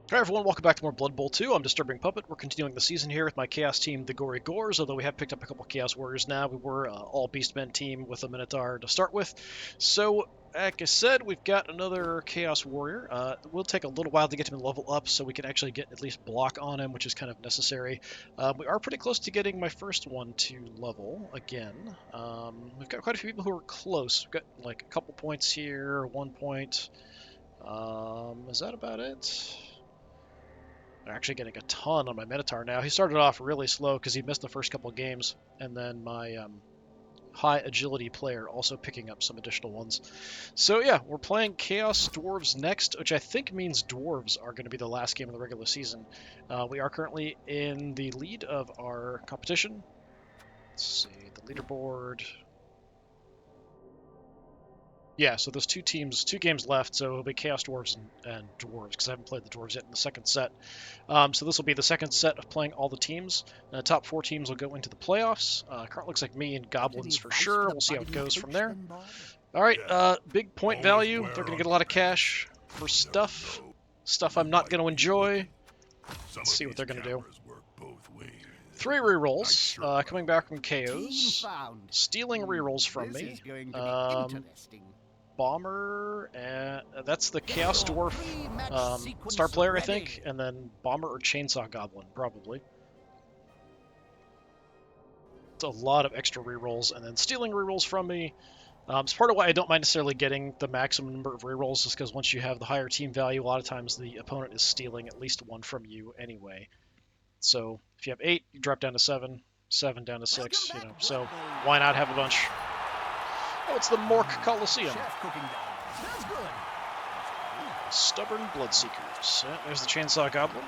Hi everyone, welcome back to more Blood Bowl 2. I'm DisturbingPuppet. We're continuing the season here with my Chaos team, the Gory Gors, although we have picked up a couple Chaos Warriors now. We were all Beastmen team with a Minotaur to start with. So, like I said, we've got another Chaos Warrior. It will take a little while to get him to level up so we can actually get at least block on him, which is kind of necessary. We are pretty close to getting my first one to level again. We've got quite a few people who are close. We've got like a couple points here, 1 point. Is that about it? I'm actually getting a ton on my Minotaur now. He started off really slow because he missed the first couple of games, and then my high agility player also picking up some additional ones. So yeah, we're playing Chaos Dwarves next, which I think means Dwarves are going to be the last game of the regular season. We are currently in the lead of our competition. Let's see, the leaderboard. Yeah, so there's two games left, so it'll be Chaos Dwarves and Dwarves, because I haven't played the Dwarves yet in the second set. So this will be the second set of playing all the teams. The top 4 teams will go into the playoffs. Current looks like me and Goblins for sure. We'll see how it goes from there. All right, big point value. They're going to get a lot of cash for stuff I'm not going to enjoy. Let's see what they're going to do. 3 rerolls, coming back from KOs, stealing rerolls from me. Bomber, and that's the Chaos Dwarf star player, I think, and then Bomber or Chainsaw Goblin, probably. It's a lot of extra rerolls, and then stealing rerolls from me. It's part of why I don't mind necessarily getting the maximum number of rerolls, is because once you have the higher team value, a lot of times the opponent is stealing at least 1 from you anyway. So if you have 8, you drop down to 7, 7 down to 6, you know, so why not have a bunch? Oh, it's the Mork Coliseum. Stubborn Bloodseekers. There's the Chainsaw Goblin.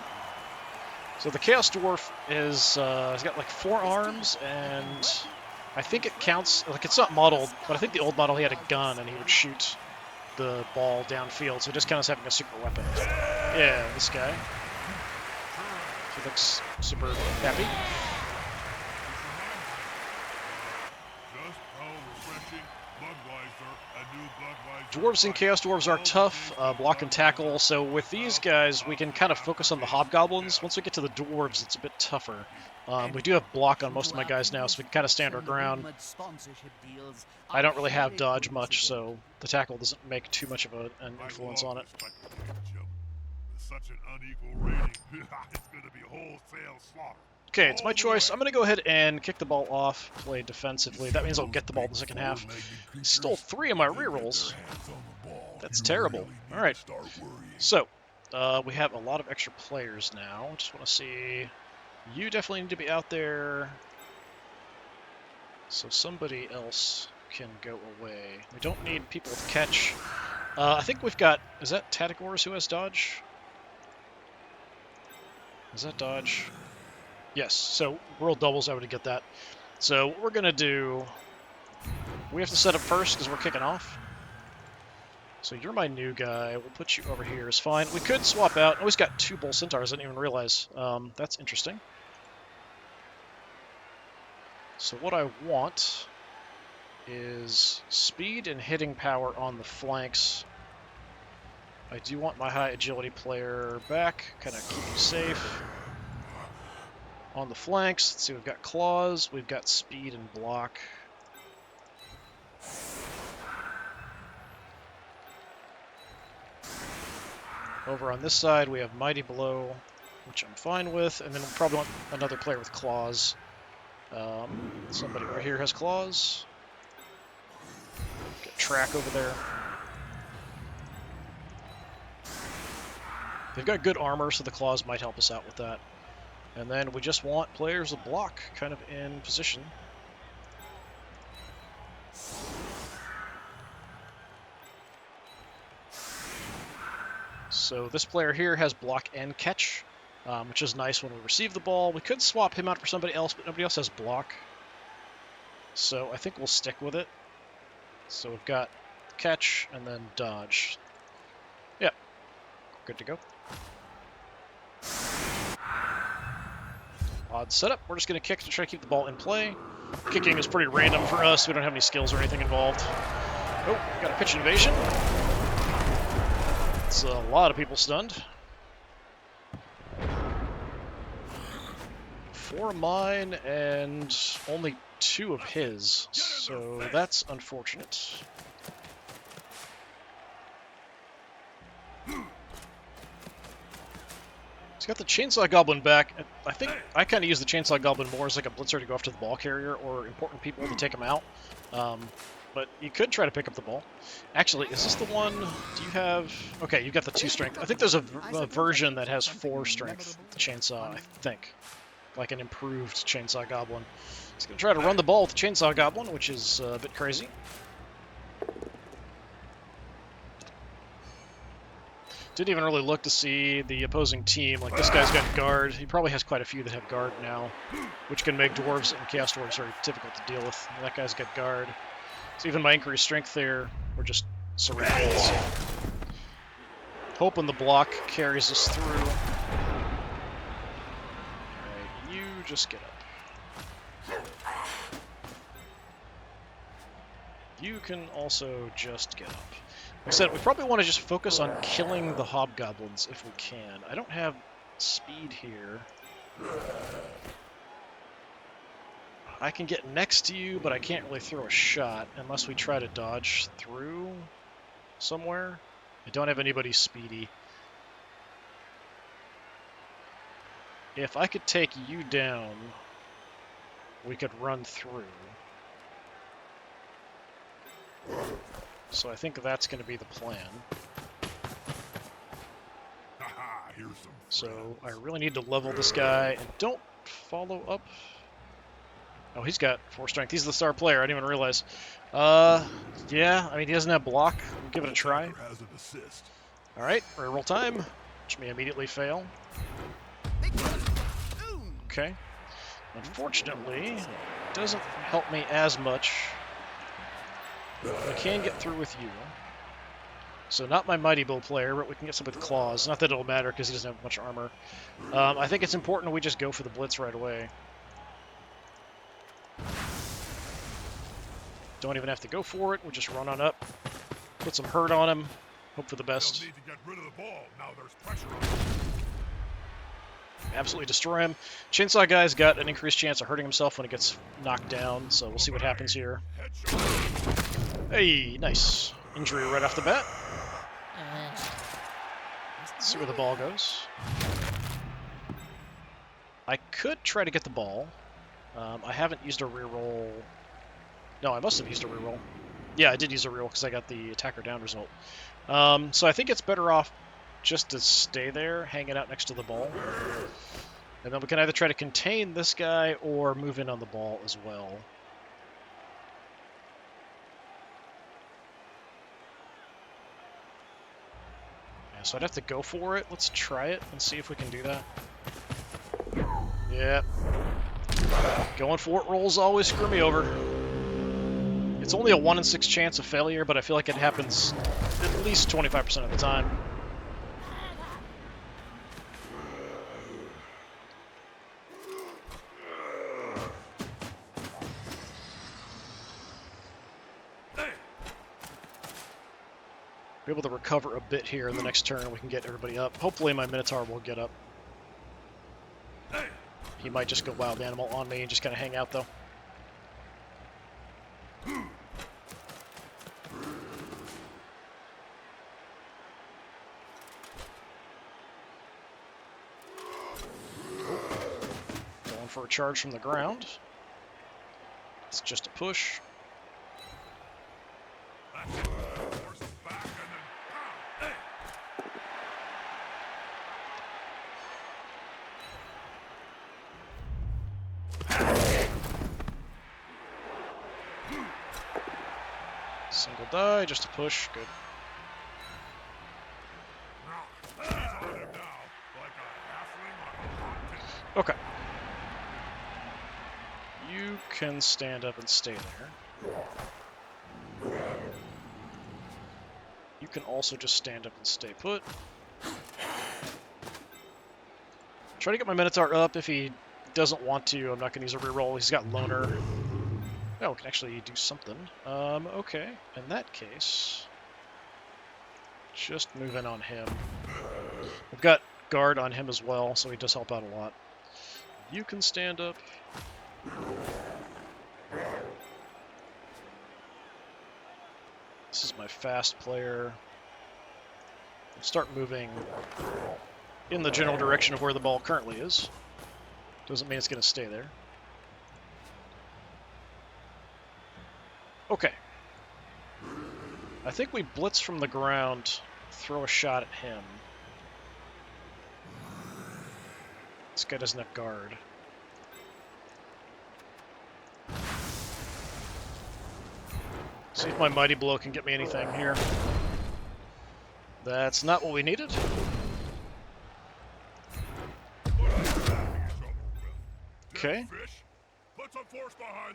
So the Chaos Dwarf is, he's got like 4 arms, and I think it counts, like it's not modeled, but I think the old model he had a gun and he would shoot the ball downfield, so it just counts as having a super weapon. Yeah, this guy. He looks super happy. Dwarves and Chaos Dwarves are tough, block and tackle, so with these guys we can kind of focus on the Hobgoblins. Once we get to the Dwarves, it's a bit tougher. We do have block on most of my guys now, so we can kind of stand our ground. I don't really have dodge much, so the tackle doesn't make too much of an influence on it. Such an unequal rating. It's going to be wholesale slaughter. Okay, it's my choice. I'm going to go ahead and kick the ball off, play defensively. That means I'll get the ball in the second half. I stole 3 of my rerolls. That's terrible. All right. So, we have a lot of extra players now. Just want to see. You definitely need to be out there, so somebody else can go away. We don't need people to catch. I think we've got. Is that Tadagors who has dodge? Is that dodge? Yes, so world doubles, I would get that. So what we're going to do, we have to set up first because we're kicking off. So you're my new guy. We'll put you over here. It's fine. We could swap out. Oh, he's got 2 Bull Centaurs. I didn't even realize. That's interesting. So what I want is speed and hitting power on the flanks. I do want my high agility player back, kind of keep you safe. On the flanks, let's see, we've got claws, we've got speed and block. Over on this side, we have Mighty Blow, which I'm fine with, and then we'll probably want another player with claws. Somebody right here has claws. Get Track over there. They've got good armor, so the claws might help us out with that. And then we just want players to block kind of in position. So this player here has block and catch, which is nice when we receive the ball. We could swap him out for somebody else, but nobody else has block. So I think we'll stick with it. So we've got catch and then dodge. Yep, good to go. Odd setup. We're just going to kick to try to keep the ball in play. Kicking is pretty random for us. We don't have any skills or anything involved. Oh, got a pitch invasion. It's a lot of people stunned. 4 of mine and only 2 of his, so that's unfortunate. He's got the Chainsaw Goblin back. I think I kind of use the Chainsaw Goblin more as like a blitzer to go after the ball carrier or important people to take him out. But you could try to pick up the ball. Actually, is this the one? Do you have... Okay, you got the 2 strength. I think there's a version that has 4 strength, the Chainsaw, I think. Like an improved Chainsaw Goblin. He's going to try to run the ball with the Chainsaw Goblin, which is a bit crazy. Didn't even really look to see the opposing team. Like, this guy's got guard. He probably has quite a few that have guard now, which can make Dwarves and Chaos Dwarves very difficult to deal with. And that guy's got guard. So even my increased strength there, we're just surrounded. So hoping the block carries us through. Alright, you just get up. You can also just get up. Like I said, we probably want to just focus on killing the hobgoblins if we can. I don't have speed here. I can get next to you, but I can't really throw a shot unless we try to dodge through somewhere. I don't have anybody speedy. If I could take you down, we could run through. So I think that's going to be the plan. So I really need to level this guy, and don't follow up. Oh, he's got 4 strength. He's the star player. I didn't even realize. Yeah, I mean, he doesn't have block. We'll give it a try. All right, reroll time, which may immediately fail. Okay. Unfortunately, it doesn't help me as much. I can get through with you. So not my Mighty Bull player, but we can get some with claws. Not that it'll matter because he doesn't have much armor. I think it's important we just go for the blitz right away. Don't even have to go for it. We just run on up, put some hurt on him, hope for the best. Need to get rid of the ball. Now there's pressure on him. Absolutely destroy him. Chainsaw guy's got an increased chance of hurting himself when he gets knocked down, so we'll see what happens here. Hey, nice. Injury right off the bat. Let's see where the ball goes. I could try to get the ball. I haven't used a reroll. No, I must have used a reroll. Yeah, I did use a reroll because I got the attacker down result. So I think it's better off just to stay there, hanging out next to the ball. And then we can either try to contain this guy or move in on the ball as well. Yeah, so I'd have to go for it. Let's try it and see if we can do that. Yeah. Going for it rolls always screw me over. It's only a 1 in 6 chance of failure, but I feel like it happens at least 25% of the time. Be able to recover a bit here in the next turn. We can get everybody up. Hopefully my Minotaur will get up. He might just go wild animal on me and just kind of hang out, though. Going for a charge from the ground. It's just a push. Single die, just a push. Good. Okay. You can stand up and stay there. You can also just stand up and stay put. Try to get my Minotaur up. If he doesn't want to, I'm not going to use a reroll. He's got Loner. Oh, we can actually do something. Okay. In that case, just move in on him. We've got guard on him as well, so he does help out a lot. You can stand up. This is my fast player. Start moving in the general direction of where the ball currently is. Doesn't mean it's going to stay there. Okay. I think we blitz from the ground, throw a shot at him. This guy doesn't have guard. See if my Mighty Blow can get me anything here. That's not what we needed. Okay.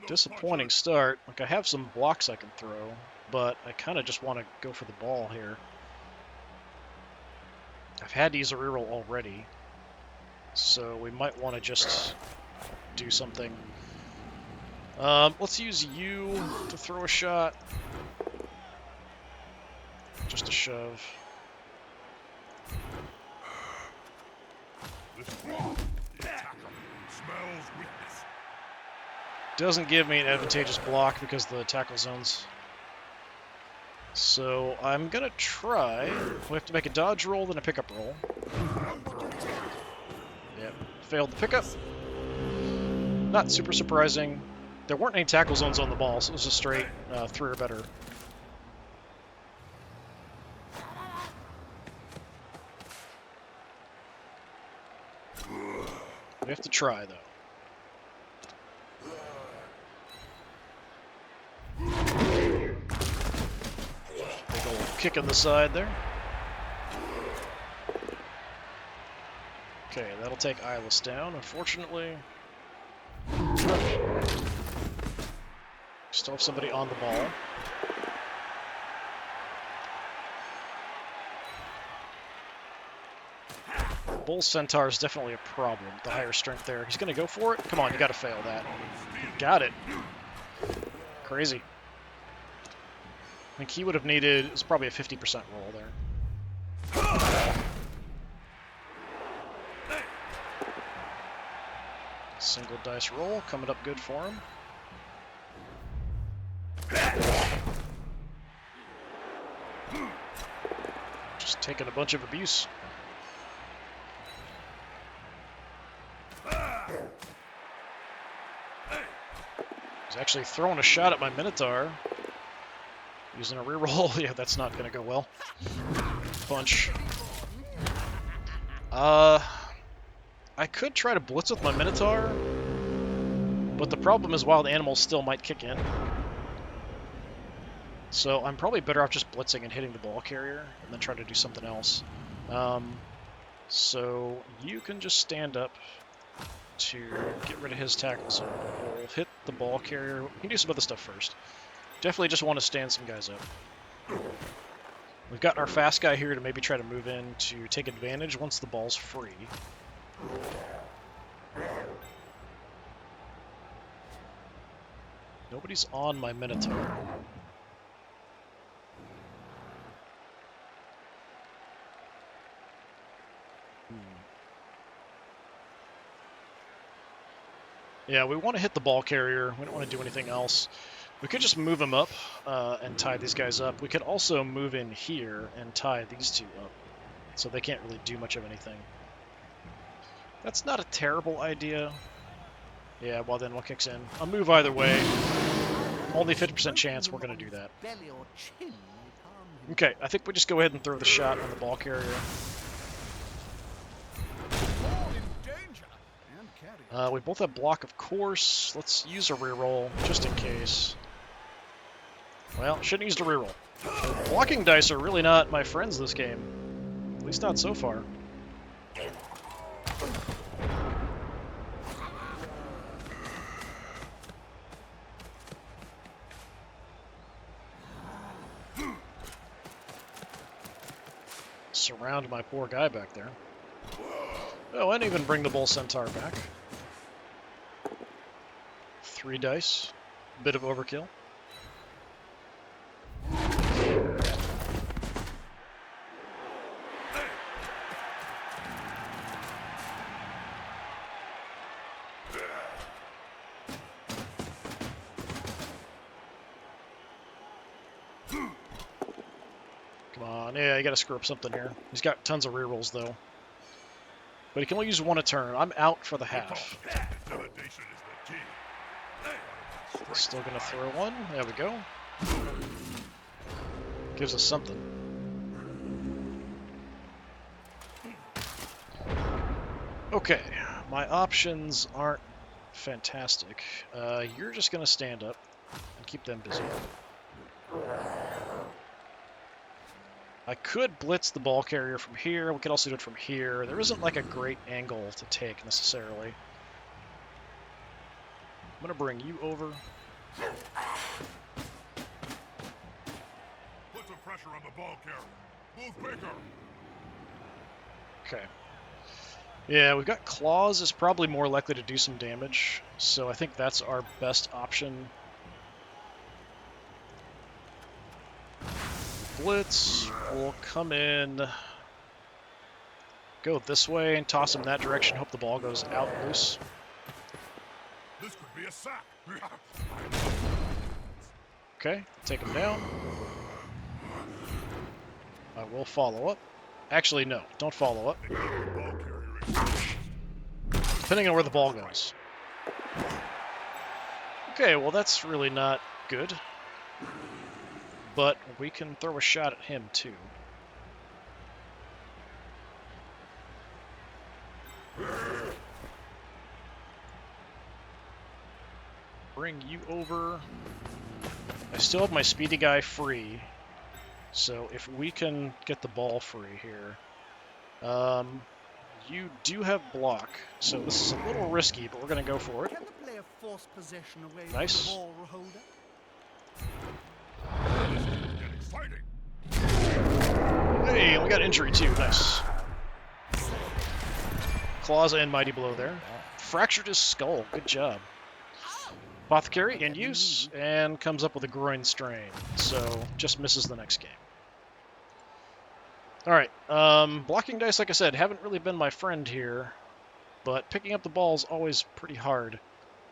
Disappointing start. Like, I have some blocks I can throw, but I kind of just want to go for the ball here. I've had to use a reroll already, so we might want to just do something. Let's use you to throw a shot. Just a shove. Doesn't give me an advantageous block because of the tackle zones. So I'm gonna try. We have to make a dodge roll, then a pickup roll. Yep, failed the pickup. Not super surprising. There weren't any tackle zones on the ball, so it was a straight 3 or better. We have to try, though. Big old kick in the side there. Okay, that'll take Eyeless down, unfortunately. Still have somebody on the ball. Bull Centaur is definitely a problem. The higher strength there. He's going to go for it. Come on, you got to fail that. Got it. Crazy. I think he would have needed, it's probably a 50% roll there. Single dice roll, coming up good for him. Just taking a bunch of abuse. He's actually throwing a shot at my Minotaur. Using a reroll. Yeah, that's not going to go well. Punch. I could try to blitz with my Minotaur, but the problem is wild animals still might kick in. So I'm probably better off just blitzing and hitting the ball carrier, and then try to do something else. So you can just stand up to get rid of his tackle zone. We'll hit the ball carrier. We can do some other stuff first. Definitely just want to stand some guys up. We've got our fast guy here to maybe try to move in to take advantage once the ball's free. Nobody's on my Minotaur. Yeah, we want to hit the ball carrier. We don't want to do anything else. We could just move them up and tie these guys up. We could also move in here and tie these two up, so they can't really do much of anything. That's not a terrible idea. Yeah, well then what kicks in? I'll move either way. Only 50% chance we're going to do that. Okay, I think we just go ahead and throw the shot on the ball carrier. We both have block, of course. Let's use a reroll, just in case. Well, shouldn't have used a reroll. Blocking dice are really not my friends this game. At least not so far. Surround my poor guy back there. Oh, and even bring the Bull Centaur back. 3 dice. Bit of overkill. on. Yeah, you gotta screw up something here. He's got tons of rerolls, though. But he can only use one a turn. I'm out for the half. Intimidation is the key. Still gonna throw one. There we go. Gives us something. Okay, my options aren't fantastic. You're just gonna stand up and keep them busy. I could blitz the ball carrier from here. We could also do it from here. There isn't like a great angle to take necessarily. I'm gonna bring you over. Put some pressure on the ball carrier. Move quicker. Okay. Yeah, we've got Claws is probably more likely to do some damage, so I think that's our best option. Blitz will come in, go this way and toss him that direction, hope the ball goes out loose. This could be a sack. Okay, take him down. I will follow up. Actually, no, don't follow up. Depending on where the ball goes. Okay, well that's really not good. But we can throw a shot at him too. Bring you over. I still have my speedy guy free, so if we can get the ball free here. You do have block, so this is a little risky, but we're going to go for it. Can the player force possession away Nice. from the ball holder? Get exciting. Hey, we got injury too. Nice. Claws and Mighty Blow there. Fractured his skull. Good job. Apothecary in use, and comes up with a groin strain, so just misses the next game. Alright, blocking dice, like I said, haven't really been my friend here, but picking up the ball is always pretty hard.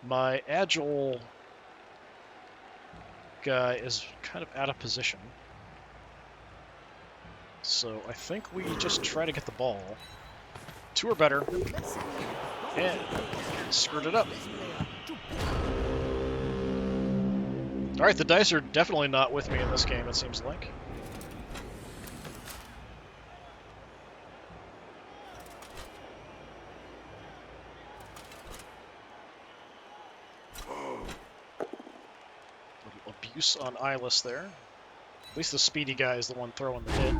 My agile guy is kind of out of position, so I think we just try to get the ball. Two or better, and screwed it up. Alright, the dice are definitely not with me in this game, it seems like. Little abuse on Eyeless there. At least the speedy guy is the one throwing the hit.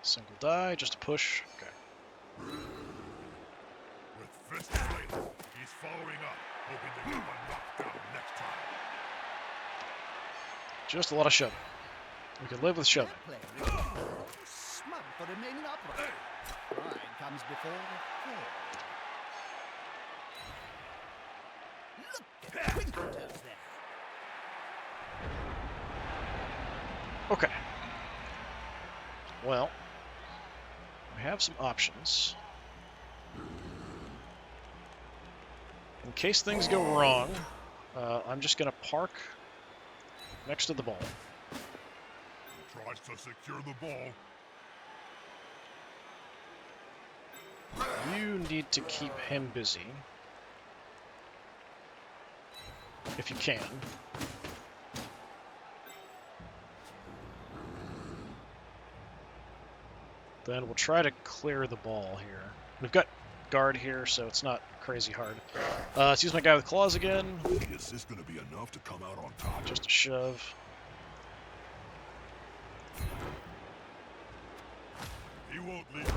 Single die, just a push. Okay. With fist blade, he's following up, hoping to get one knocked down next time. Just a lot of shoving. We can live with shoving. That player is smug for remaining upright. Pride comes before the fall. Look at the twinkle toes there. Okay. Well, we have some options. In case things go wrong, I'm just going to park next to the ball. Tries to secure the ball. You need to keep him busy. If you can. Then we'll try to clear the ball here. We've got guard here, so it's not crazy hard. Let's use my guy with claws again. Is this going to be enough to come out on top? Just a shove. He won't leave.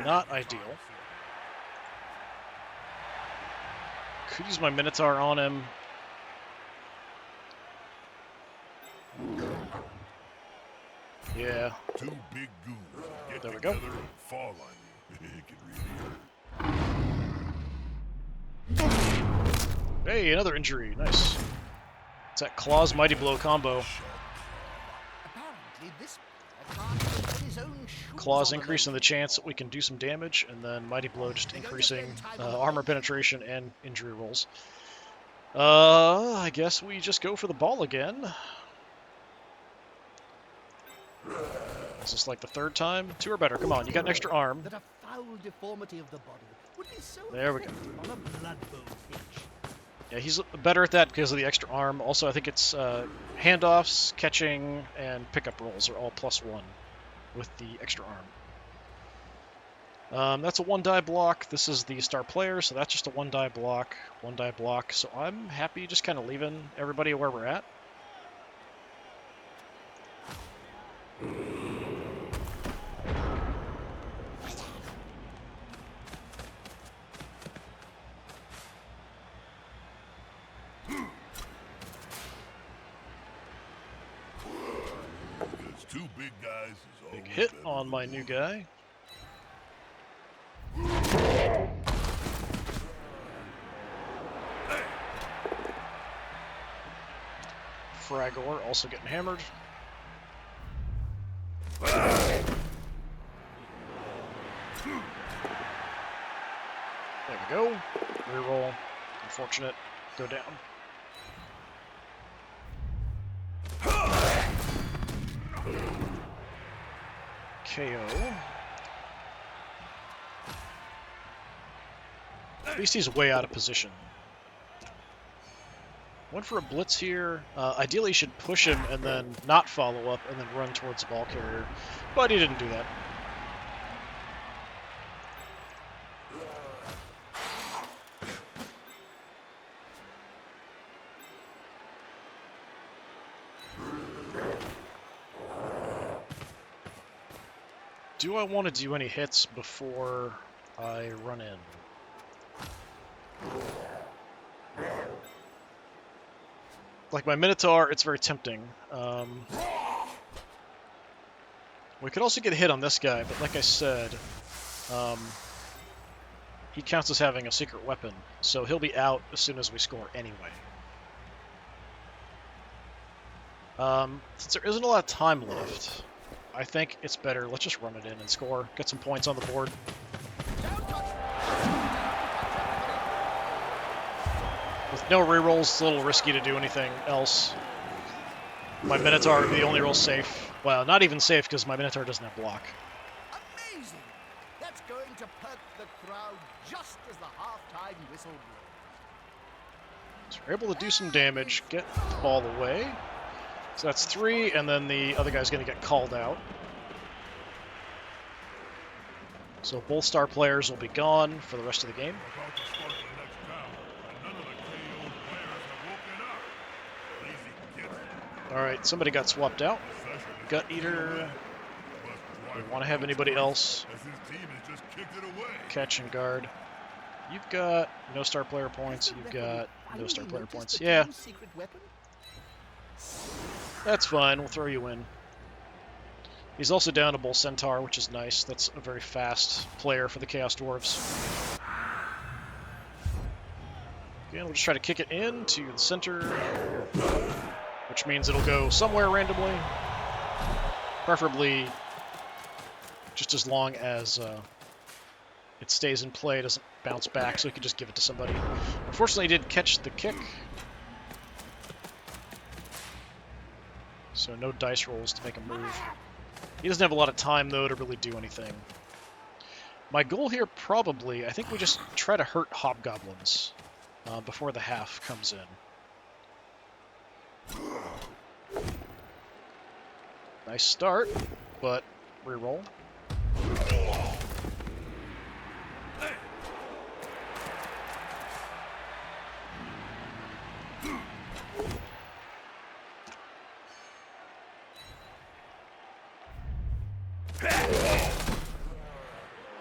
Not ideal. Could use my Minotaur on him. Yeah. Two big goons get There we go. together and fall on you. It can really hurt. Hey, another injury. Nice. It's that Claws Mighty Blow combo. This player can't even put his own shoes Claws on increasing the alone. chance that we can do some damage, and then Mighty Blow just increasing armor penetration and injury rolls. I guess we just go for the ball again. Is this like the third time? 2 or better. Come on, you got an extra arm. That a foul deformity of the body would be so There we go. effective on a blood bowl pitch. Yeah, he's better at that because of the extra arm. Also, I think it's handoffs, catching, and pickup rolls are all +1 with the extra arm. That's a 1-die block. This is the star player, so that's just a 1-die block. 1-die block. So I'm happy just kind of leaving everybody where we're at. There's 2 big guys. Is Big always hit better on than my one. new guy. Fragor also getting hammered. There we go. Reroll. Unfortunate. Go down. KO. At least he's way out of position. Went for a blitz here. Ideally, he should push him and then not follow up and then run towards the ball carrier. But he didn't do that. Do I want to do any hits before I run in? Like my Minotaur, it's very tempting. We could also get a hit on this guy, but like I said, he counts as having a secret weapon, so he'll be out as soon as we score anyway. Since there isn't a lot of time left, I think it's better. Let's just run it in and score. Get some points on the board. With no rerolls, it's a little risky to do anything else. My Minotaur would be the only roll safe. Well, not even safe because my Minotaur doesn't have block. Amazing! That's going to perk the crowd just as the half-time whistle blows. So we're able to do some damage, get the ball away. So that's 3, and then the other guy's going to get called out. So both star players will be gone for the rest of the game. About to start the next round, and none of the KO players have woken up. Lazy git. All right, somebody got swapped out. Session is Gut Eater. underway. Don't want to have anybody else As his team has just kicked it away. catch and guard. You've got no star player points. Has the You've referee got no finally star player noticed points. the Yeah, team's secret weapon? that's fine. We'll throw you in. He's also down to Bull Centaur, which is nice. That's a very fast player for the Chaos Dwarves. Again, we'll just try to kick it in to the center, which means it'll go somewhere randomly. Preferably just as long as it stays in play, doesn't bounce back, so we can just give it to somebody. Unfortunately, he did catch the kick. So no dice rolls to make a move. He doesn't have a lot of time, though, to really do anything. My goal here probably, I think we just try to hurt hobgoblins before the half comes in. Nice start, but reroll.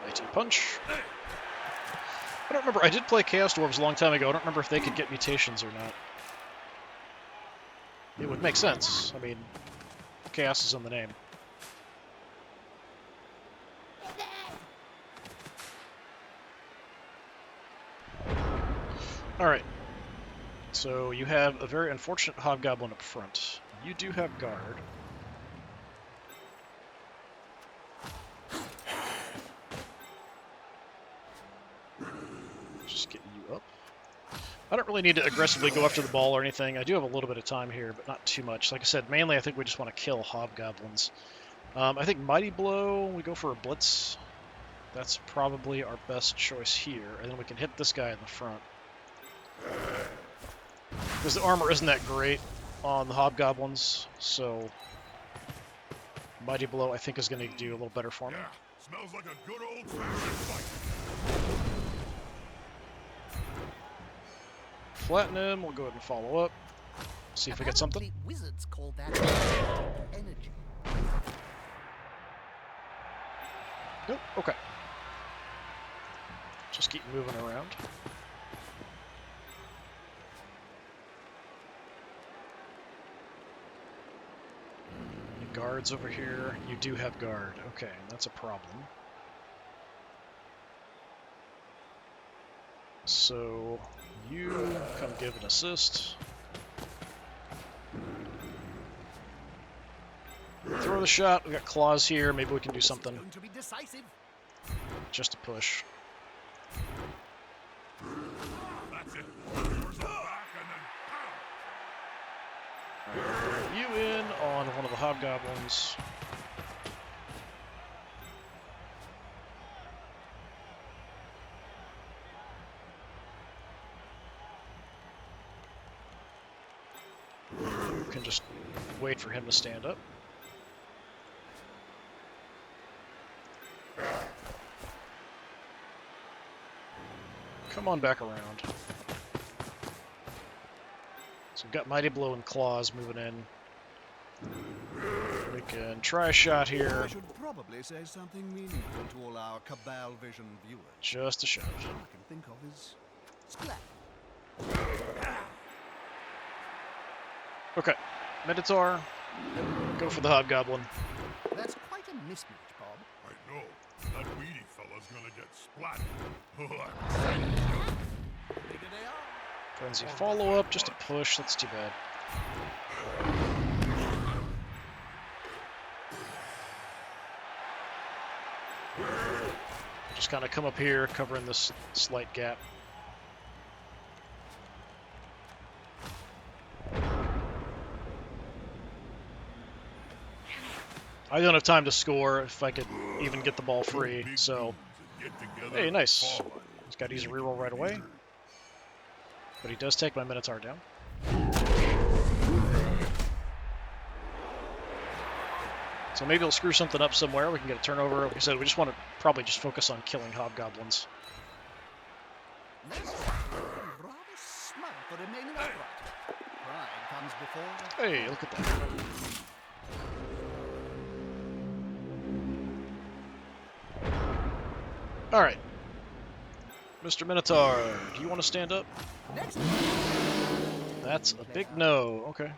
Mighty punch. I don't remember. I did play Chaos Dwarves a long time ago. I don't remember if they could get mutations or not. It would make sense. I mean, Chaos is in the name. Alright. So you have a very unfortunate hobgoblin up front. You do have guard. I don't really need to aggressively go after the ball or anything. I do have a little bit of time here, but not too much. Like I said, mainly I think we just want to kill hobgoblins. I think Mighty Blow, we go for a blitz. That's probably our best choice here. And then we can hit this guy in the front. Because the armor isn't that great on the hobgoblins, so Mighty Blow I think is going to do a little better for me. Yeah, smells like a good old-fashioned fight. Flatten him, we'll go ahead and follow up. See if we get something. Apparently wizards call that energy. Nope, okay. Just keep moving around. Any guards over here? You do have guard. Okay, that's a problem. So, you come give an assist. Throw the shot. We got claws here. Maybe we can do something. Going to be decisive. Just a push. That's it. Yours back and then pow! You in on one of the hobgoblins. You can just wait for him to stand up. Come on back around. So we've got Mighty Blow and Claws moving in. We can try a shot here. I should probably say something meaningful to all our Cabal Vision viewers. Just a shot. All I can think of is splat. Okay. Minotaur. Go for the Hobgoblin. That's quite a mismatch, Bob. I know. That weedy fella's gonna get splat. Bigger they are. Frenzy follow-up. Just a push. That's too bad. Just kind of come up here, covering this slight gap. I don't have time to score if I could even get the ball free, so... Hey, nice. He's got to use a reroll right away. But he does take my Minotaur down. So maybe he'll screw something up somewhere. We can get a turnover. Like I said, we just want to probably just focus on killing hobgoblins. That's rather smug for remaining upright. Pride comes before... Hey, look at that. Alright. Mr. Minotaur, do you want to stand up? Next. That's a big no. Okay.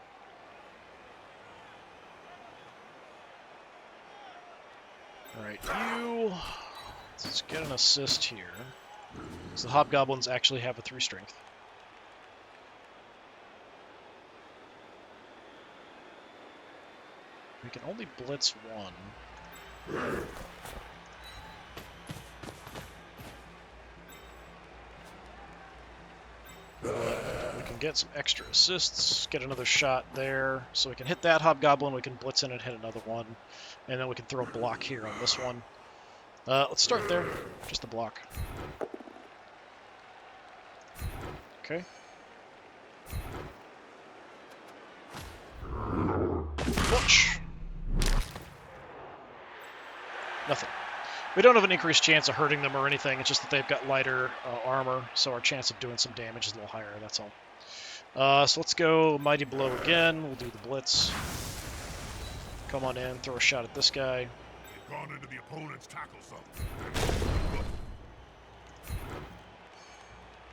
Alright, you... Let's get an assist here. So the hobgoblins actually have a 3 strength. We can only blitz 1. But we can get some extra assists, get another shot there. So we can hit that hobgoblin, we can blitz in and hit another one. And then we can throw a block here on this one. Let's start there, just a block. Okay. Watch. Nothing. We don't have an increased chance of hurting them or anything. It's just that they've got lighter armor, so our chance of doing some damage is a little higher, that's all. So let's go Mighty Blow again. We'll do the blitz. Come on in, throw a shot at this guy. They've gone into the opponent's tackle zone.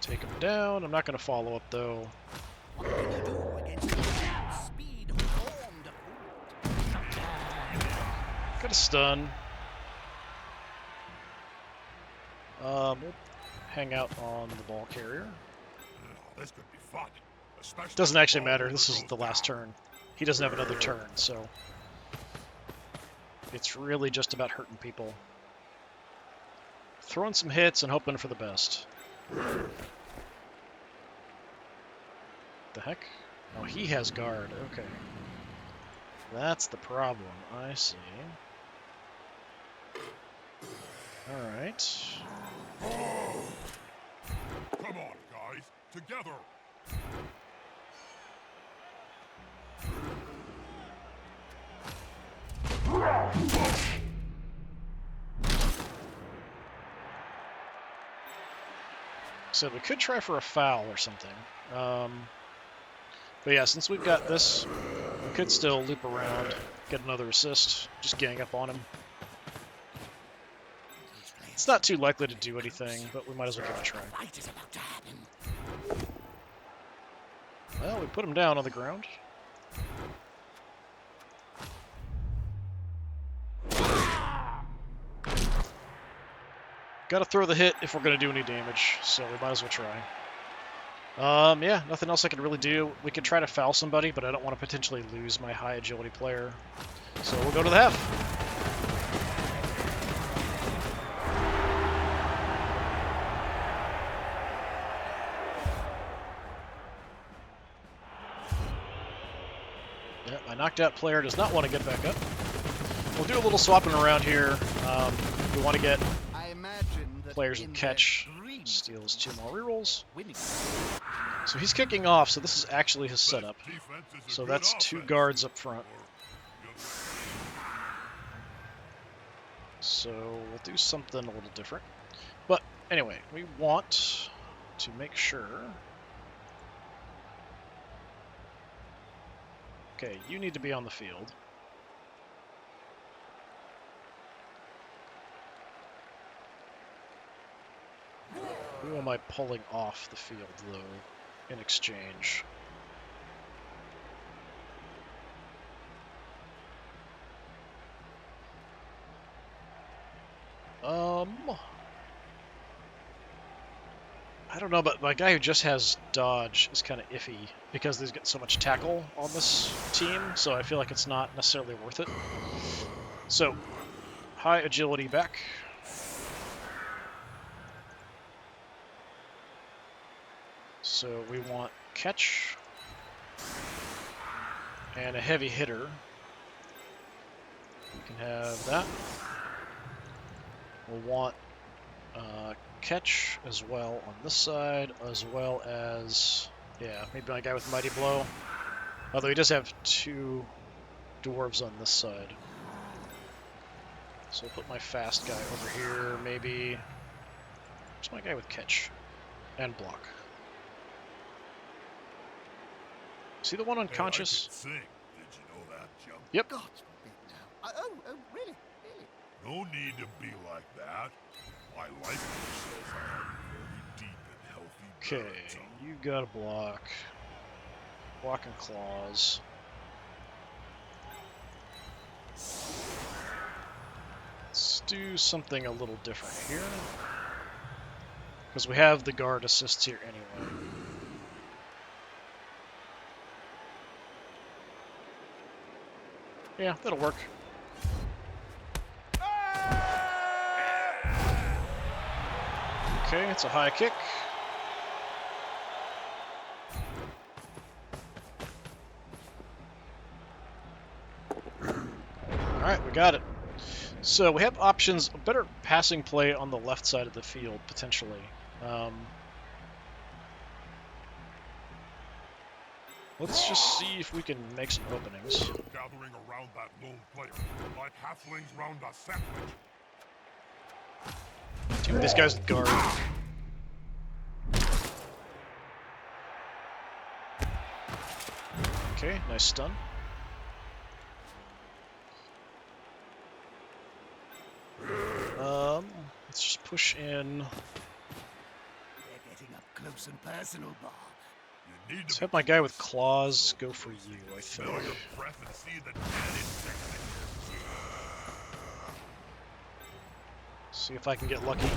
Take him down. I'm not going to follow up, though. What can you do against the speed formed opponent? Got a stun. We'll hang out on the ball carrier. This could be fun. Especially Doesn't actually matter. This is the last turn. He doesn't have another turn, so... It's really just about hurting people. Throwing some hits and hoping for the best. the heck? Oh, he has guard. Okay. That's the problem. I see. Alright. Come on, guys. Together. So we could try for a foul or something. But yeah, since we've got this, we could still loop around, get another assist, just gang up on him. It's not too likely to do anything, but we might as well give it a try. Fight is about to happen. Well, we put him down on the ground. Gotta throw the hit if we're gonna do any damage, so we might as well try. Yeah, nothing else I can really do. We could try to foul somebody, but I don't want to potentially lose my high agility player. So we'll go to the half. Yeah, my knocked out player does not want to get back up. We'll do a little swapping around here. We want to get I imagine that players in with their catch. dreams Steals 2 more rerolls. winning. So he's kicking off, so this is actually his setup. Defense is a So good that's 2 offense. guards up front. Or So we'll do something a little different. But anyway, we want to make sure... Okay, you need to be on the field. Who am I pulling off the field, though, in exchange? I don't know, but my guy who just has dodge is kind of iffy because there's got so much tackle on this team, so I feel like it's not necessarily worth it. So, high agility back. So we want catch and a heavy hitter. We can have that. We'll want catch as well on this side, as well as, yeah, maybe my guy with Mighty Blow. Although he does have 2 dwarves on this side. So I'll put my fast guy over here, maybe. Where's my guy with catch and block? See the one Hey, unconscious? I can sing. Did you know that, Jump? Yep. God forbid now. Oh, really? Really? No need to be like that. My life says I have a very deep and healthy Okay, baritone. you got a block. Block and claws. Let's do something a little different here. Because we have the guard assists here anyway. Yeah, that'll work. Okay, it's a high kick. Alright, we got it. So we have options, a better passing play on the left side of the field, potentially. Let's just see if we can make some openings. Gathering around that lone player, like halflings round a sandwich. Dude, these guys with guard. Okay, nice stun. Let's just push in. They're getting up close and personal, Bob. You need Let's to have my guy with claws go for you, I smell think. your breath and see the dead insect in See if I can get lucky.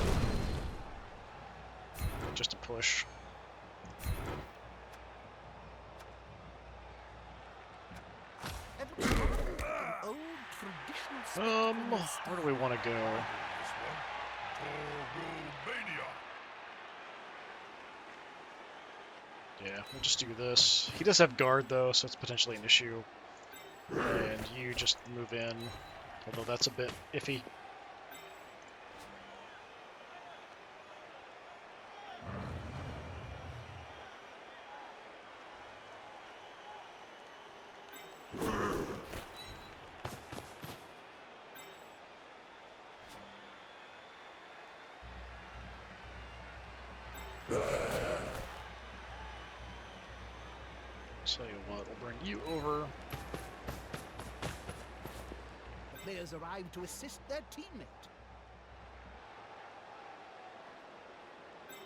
Just a push. An old traditional Where do we want to go? this one. Goromania. Yeah, we'll just do this. He does have guard, though, so it's potentially an issue. And you just move in, although that's a bit iffy. Tell you what, we'll bring you over. The players arrive to assist their teammate.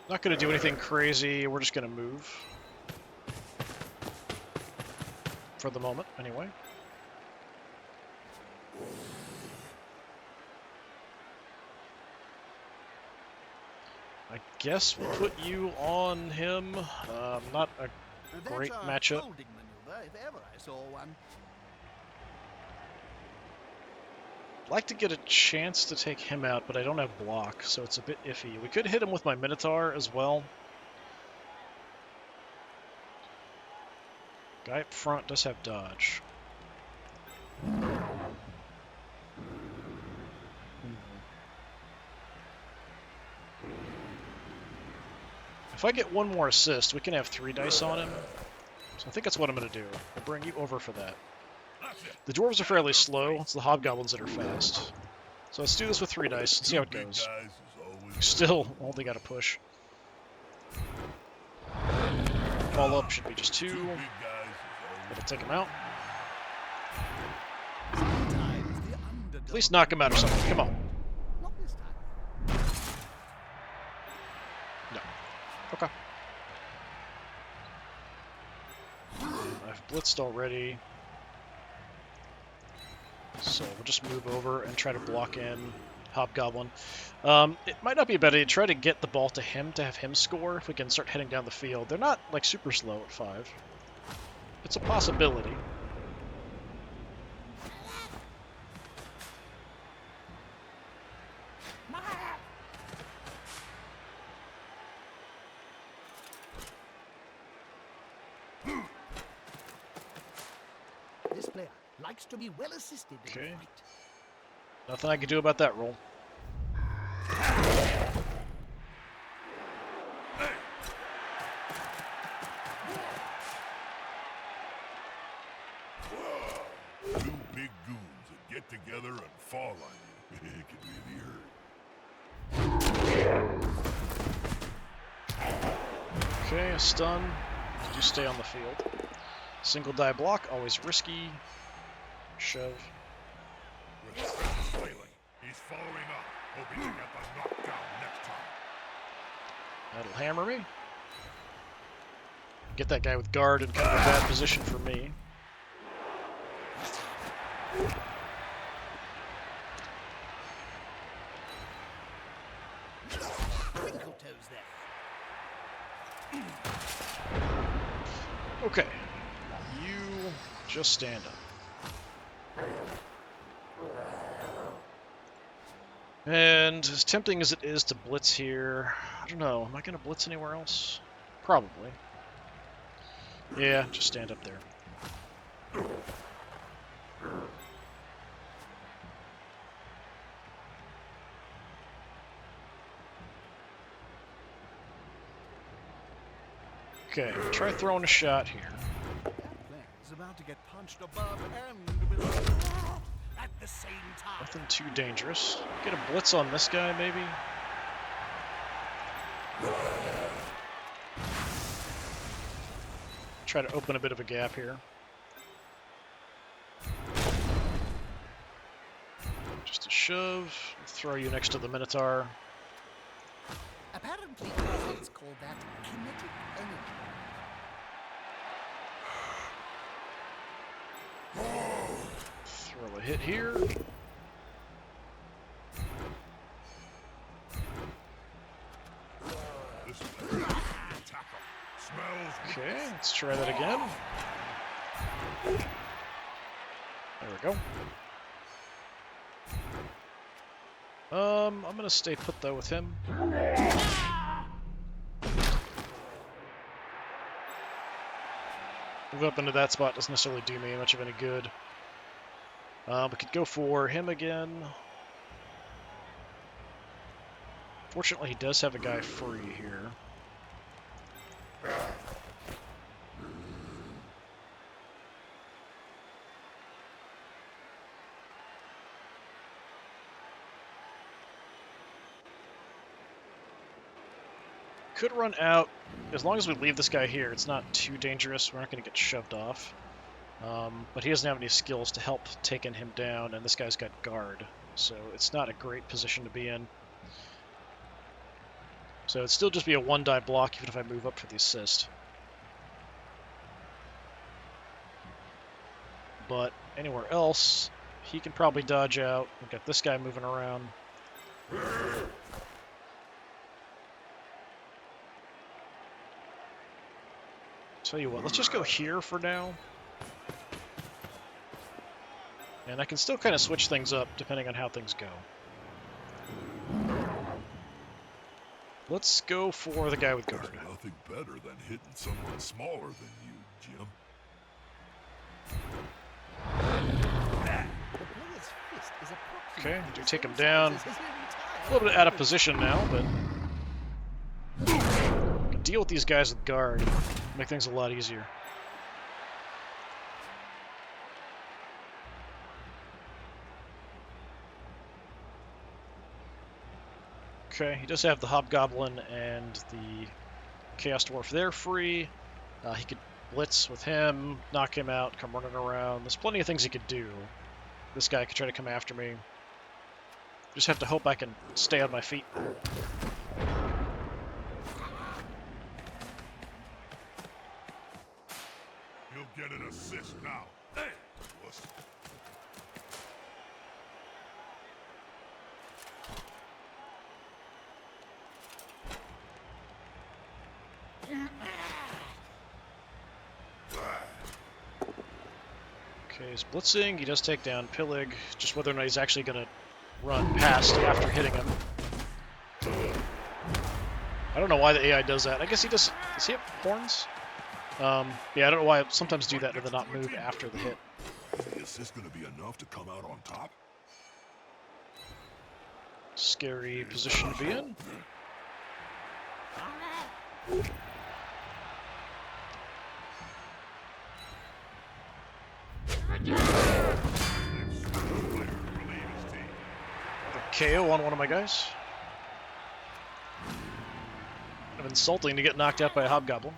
Not going to do anything crazy, we're just going to move. For the moment, anyway. I guess we'll put you on him. Not a great That's a matchup. folding maneuver, if ever I saw one. I'd like to get a chance to take him out, but I don't have block, so it's a bit iffy. We could hit him with my Minotaur as well. Guy up front does have dodge. If I get one more assist, we can have 3 dice on him. So I think that's what I'm going to do. I'll bring you over for that. The dwarves are fairly slow. It's the hobgoblins that are fast. So let's do this with 3 dice and see how it goes. Still only got to push. Fall up should be just 2. It'll take him out. Sometimes the underdog. At least knock him out or something. Come on. Not this time. No. Okay. I've blitzed already. So we'll just move over and try to block in Hobgoblin. It might not be a bad idea to try to get the ball to him to have him score if we can start heading down the field. They're not like super slow at 5. It's a possibility. This player likes to be well assisted in Okay. the fight. Nothing I can do about that roll. Two big goons that get together and fall on you. It can really hurt. Okay, a stun. You stay on the field. Single die block, always risky. Shove. With the flailing, he's following up, hoping to get the knockdown next time. That'll hammer me. Get that guy with guard in kind of a bad position for me. Twinkle toes there. Okay. You just stand up. And as tempting as it is to blitz here, I don't know, am I going to blitz anywhere else? Probably. Yeah, just stand up there. Okay, try throwing a shot here. That player is about to get punched above and below at the same time. Nothing too dangerous. Get a blitz on this guy, maybe? Try to open a bit of a gap here. Just a shove. Throw you next to the Minotaur. Apparently, it's called that kinetic energy. Throw a hit here. This tackle smells. Okay, let's try that again. There we go. I'm gonna stay put though with him. Move up into that spot doesn't necessarily do me much of any good. We could go for him again. Fortunately, he does have a guy free here. Could run out. As long as we leave this guy here, it's not too dangerous. We're not going to get shoved off. But he doesn't have any skills to help taking him down, and this guy's got guard. So it's not a great position to be in. So it'd still just be a one-die block even if I move up for the assist. But anywhere else, he can probably dodge out. We've got this guy moving around. Tell you what, let's just go here for now. And I can still kind of switch things up depending on how things go. Let's go for the guy with guard. There's nothing better than hitting someone smaller than you, Jim. Okay, do take him down. A little bit out of position now, but I can deal with these guys with guard. Make things a lot easier. Okay, he does have the Hobgoblin and the Chaos Dwarf there free. He could blitz with him, knock him out, come running around. There's plenty of things he could do. This guy could try to come after me. Just have to hope I can stay on my feet. He'll get an assist now. Hey, wuss. Okay, he's blitzing. He does take down Pillig. Just whether or not he's actually going to run past after hitting him. I don't know why the AI does that. I guess he does. Does he have horns? Yeah, I don't know why I sometimes do that and then not move after the hit. Is the assist going to be enough to come out on top? Scary position to be in. KO on one of my guys. Kind of insulting to get knocked out by a Hobgoblin.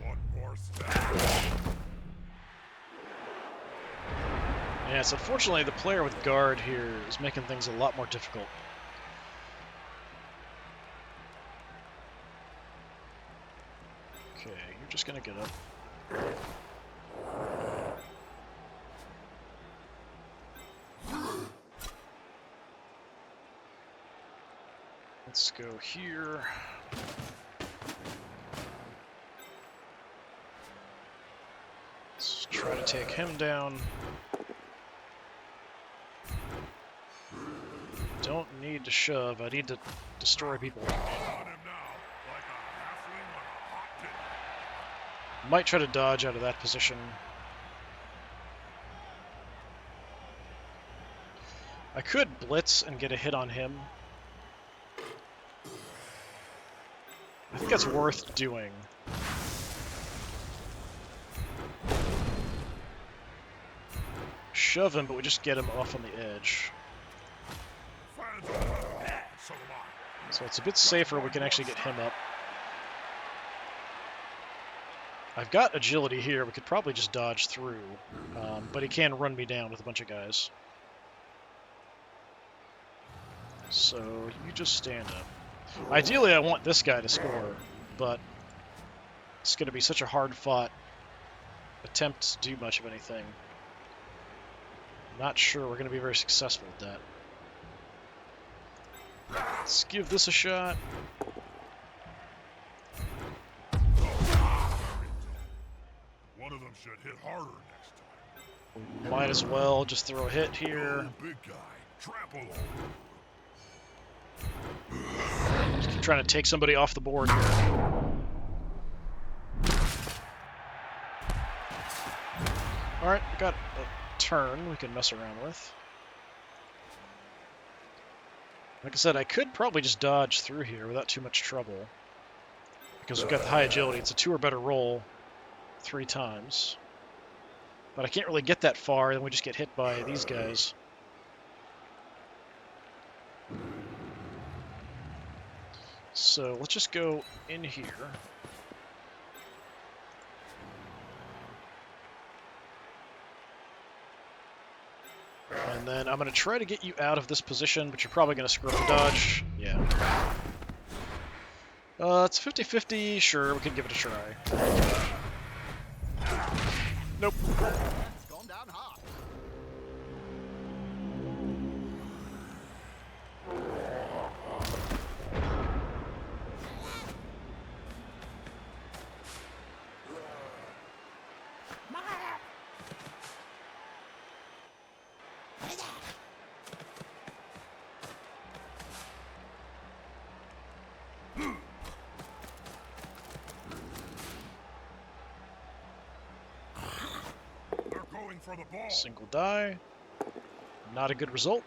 One more step. Yes, unfortunately the player with guard here is making things a lot more difficult. Okay, you're just gonna get up. Let's go here. Let's try to take him down. Don't need to shove, I need to destroy people. On him now, like a halfling on a hot pit. Might try to dodge out of that position. I could blitz and get a hit on him. I think that's worth doing. Shove him, but we just get him off on the edge. Fans are so am I. So it's a bit safer, we can actually get him up. I've got agility here, we could probably just dodge through, but he can run me down with a bunch of guys. So you just stand up. Ideally I want this guy to score, but it's going to be such a hard-fought attempt to do much of anything. Not sure we're going to be very successful at that. Let's give this a shot. One of them should hit harder next time. Might as well just throw a hit here. Oh, big guy. Trample Just keep trying to take somebody off the board here. Alright, we got a turn we can mess around with. Like I said, I could probably just dodge through here without too much trouble. Because we've got the high agility. It's a 2 or better roll 3 times. But I can't really get that far, then we just get hit by these guys. So let's just go in here. And then I'm going to try to get you out of this position, but you're probably going to screw up the dodge. Yeah. It's 50-50. Sure, we can give it a try. Nope. That's gone down hard. They're going for the ball. Single die. Not a good result.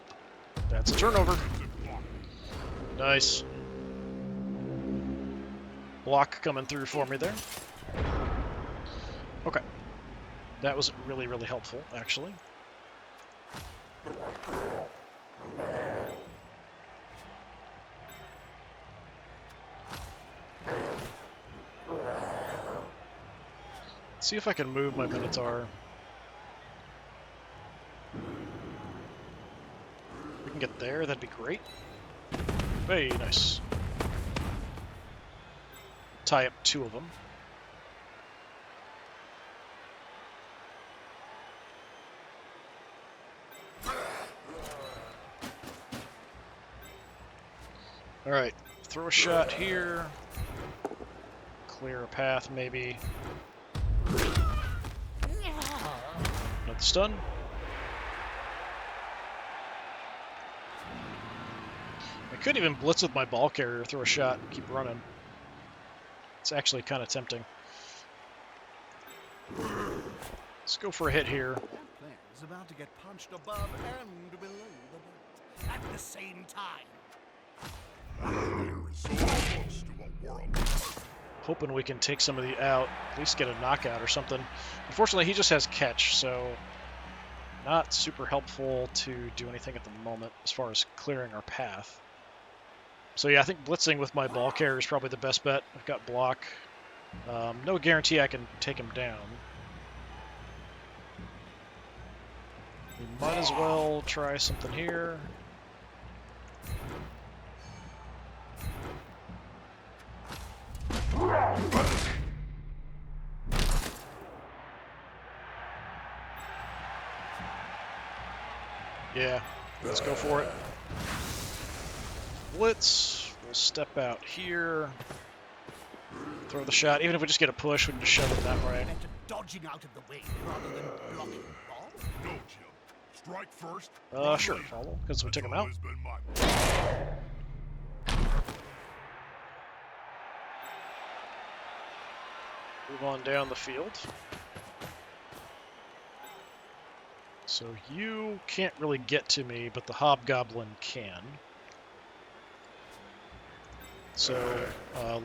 That's a turnover. Nice. Block coming through for me there. Okay. That was really, really helpful, actually. Let's see if I can move my Minotaur. If we can get there, that'd be great. Hey, nice. Tie up 2 of them. Alright, throw a shot here. Clear a path, maybe. Not the stun. I could even blitz with my ball carrier, throw a shot, and keep running. It's actually kind of tempting. Let's go for a hit here. That player is about to get punched above and below the belt at the same time. So close to a world. Hoping we can take somebody out, at least get a knockout or something. Unfortunately, he just has catch, so not super helpful to do anything at the moment as far as clearing our path. So yeah, I think blitzing with my ball carrier is probably the best bet. I've got block. No guarantee I can take him down. We might as well try something here. Yeah, let's go for it. Blitz. We'll step out here. Throw the shot. Even if we just get a push, we can just shove it that way. Better dodging out of the way rather than blocking the ball. No, Jim. Strike first. Sure, follow, because we took him out. That's always been my... Move on down the field. So you can't really get to me, but the Hobgoblin can. So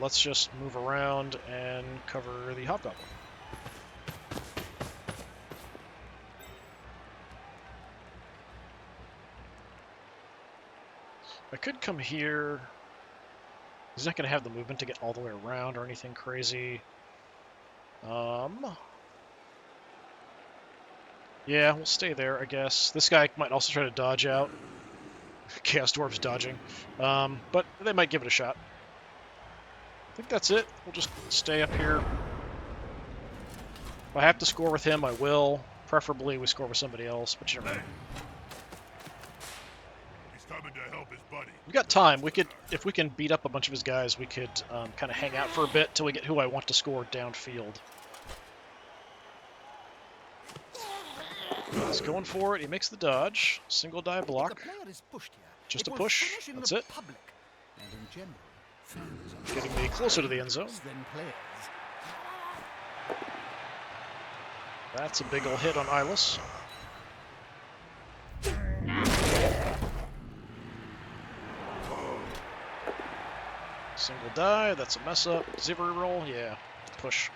let's just move around and cover the Hobgoblin. I could come here. He's not going to have the movement to get all the way around or anything crazy. Yeah, we'll stay there, I guess. This guy might also try to dodge out. Chaos Dwarfs dodging. But they might give it a shot. I think that's it. We'll just stay up here. If I have to score with him, I will. Preferably we score with somebody else, but you never know. He's coming to help his buddy. We've got time. We could, if we can beat up a bunch of his guys, we could kind of hang out for a bit till we get who I want to score downfield. He's going for it. He makes the dodge. Single die If the block. player is pushed here, Just it a will push. finish in That's the it. public. And in general, fans are Getting me closer to the end zone. worse than players. That's a big ol' hit on Eyeless. Single die, that's a mess up. Does he have a reroll? Yeah. Push.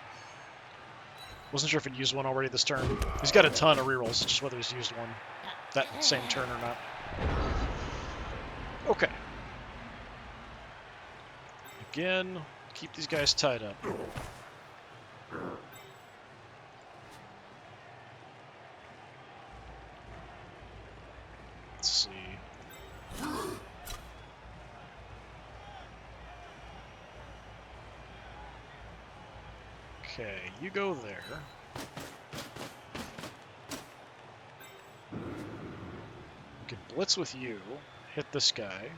Wasn't sure if he'd used one already this turn. He's got a ton of rerolls, it's just whether he's used one that same turn or not. Okay. Again, keep these guys tied up. Let's see. Okay, you go there. We can blitz with you, hit this guy.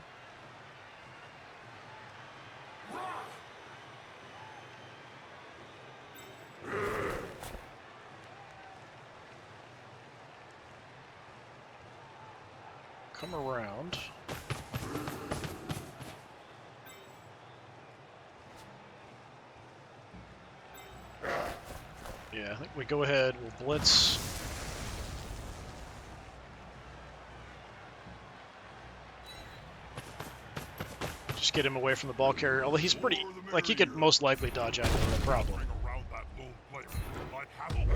Come around. Yeah, I think we go ahead, we'll blitz. Just get him away from the ball carrier. Although he's pretty, like, he could most likely dodge out of it, no problem. Around that lone player. Like Havel.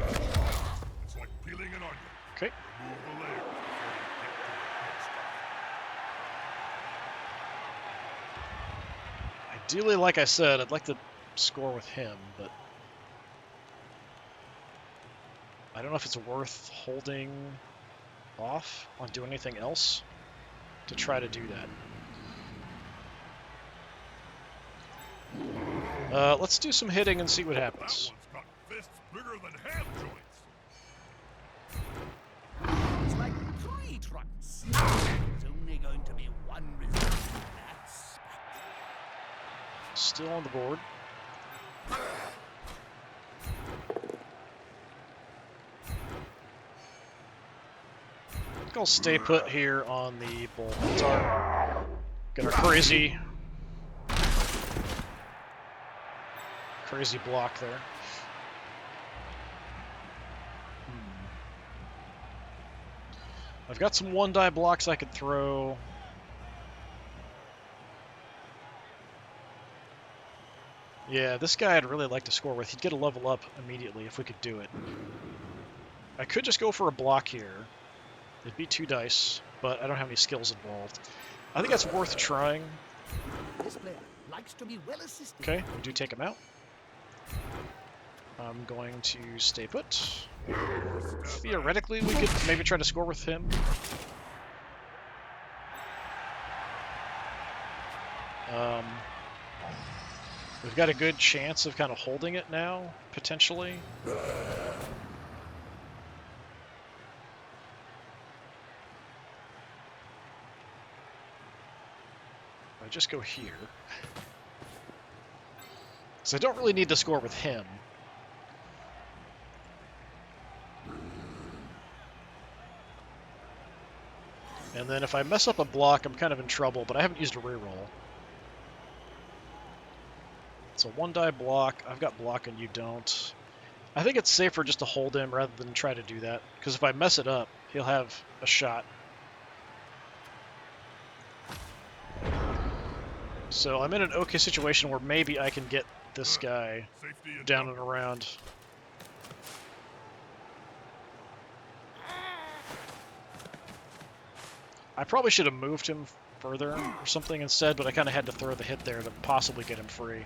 It's like peeling an onion. Okay. Remove the layers before you get to the Ideally, like I said, I'd like to score with him, but I don't know if it's worth holding off on doing anything else to try to do that. Let's do some hitting and see what That happens. one's got fists bigger than ham joints. It's like toy trucks. There's only going to be one result. That's spat. Still on the board. I think I'll stay put here on the bull. Got a crazy block there. I've got some one-die blocks I could throw. Yeah, this guy I'd really like to score with. He'd get a level up immediately if we could do it. I could just go for a block here. It'd be 2 dice, but I don't have any skills involved. I think that's worth trying. This player likes to be well assisted. Okay, we do take him out. I'm going to stay put. Theoretically, we could maybe try to score with him. We've got a good chance of kind of holding it now, potentially. I just go here. So I don't really need to score with him. And then if I mess up a block, I'm kind of in trouble, but I haven't used a reroll. It's a 1-die block. I've got block and you don't. I think it's safer just to hold him rather than try to do that, because if I mess it up, he'll have a shot. So I'm in an okay situation where maybe I can get this guy Safety and down and around. I probably should have moved him further or something instead, but I kind of had to throw the hit there to possibly get him free.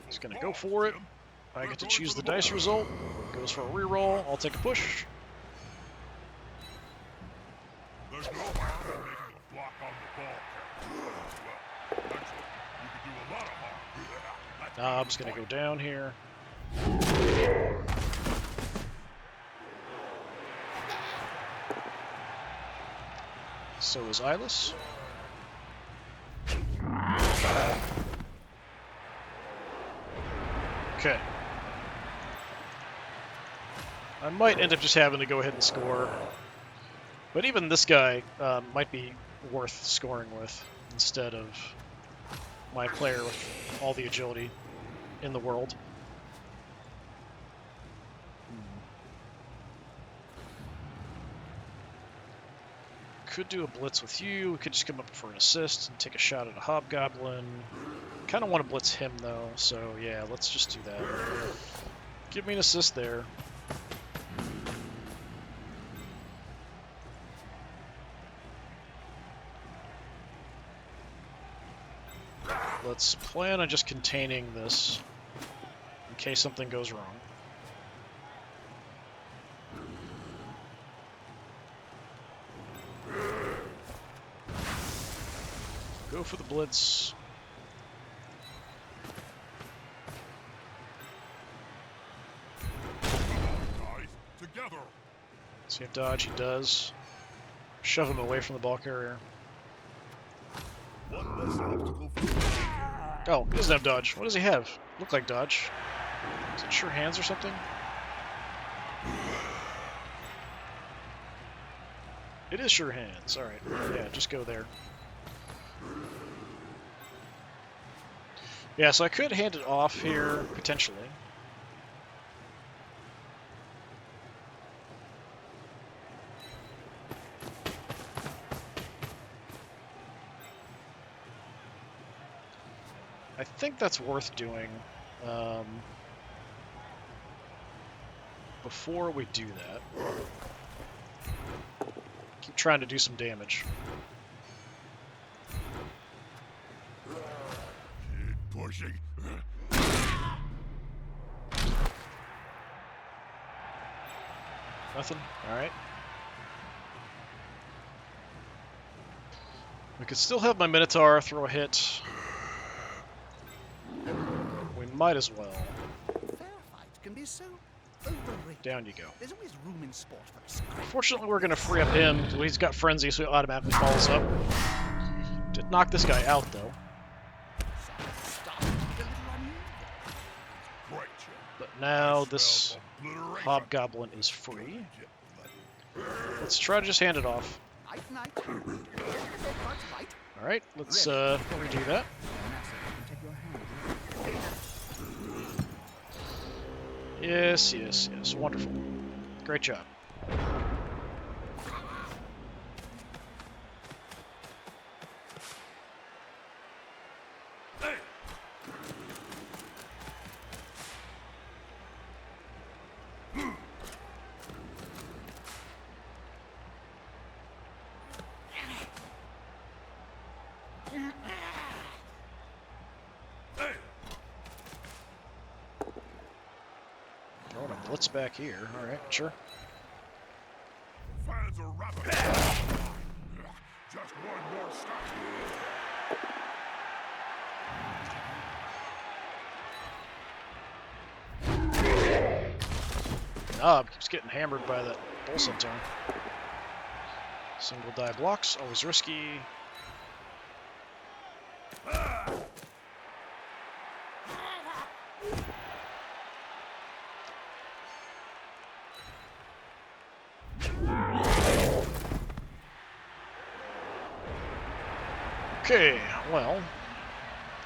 He's going to go for it. I get to choose the dice result. Goes for a reroll. I'll take a push. There's no harm in making a block on the ball carrier. Well, actually, you could do a lot of harm. That's I'm just going to go down here. So is Eyeless. Okay. I might end up just having to go ahead and score. But even this guy might be worth scoring with instead of my player with all the agility in the world. Could do a blitz with you. We could just come up for an assist and take a shot at a hobgoblin. Kind of want to blitz him though, so yeah, let's just do that. Give me an assist there. Let's plan on just containing this in case something goes wrong. Go for the blitz. Guys, together. Does he have dodge? He does. Shove him away from the ball carrier. One less obstacle for the Oh, he doesn't have dodge. What does he have? Look like dodge. Is it sure hands or something? It is sure hands. Alright. Yeah, just go there. Yeah, so I could hand it off here, potentially. I think that's worth doing before we do that. Keep trying to do some damage. Keep pushing. Nothing? Alright. We could still have my Minotaur throw a hit. We might as well. Fair fight can be so overrated. Down you go. There's always room in sport for a scrap. Fortunately, we're going to free up him. He's got Frenzy, so he automatically follows up. Did knock this guy out, though. Starting to get a little uneven. Great job. But now this Spell obliteration. hobgoblin is free. Let's try to just hand it off. Night, night. But right. Alright, let's redo that. Massive, you can take your hand. Yes, yes, yes. Wonderful. Great job. Throwing a blitz back here. Alright, sure. Fans are rapid. Just one more stop. Knob keeps getting hammered by that bull centaur. Single die blocks, always risky. Okay, well,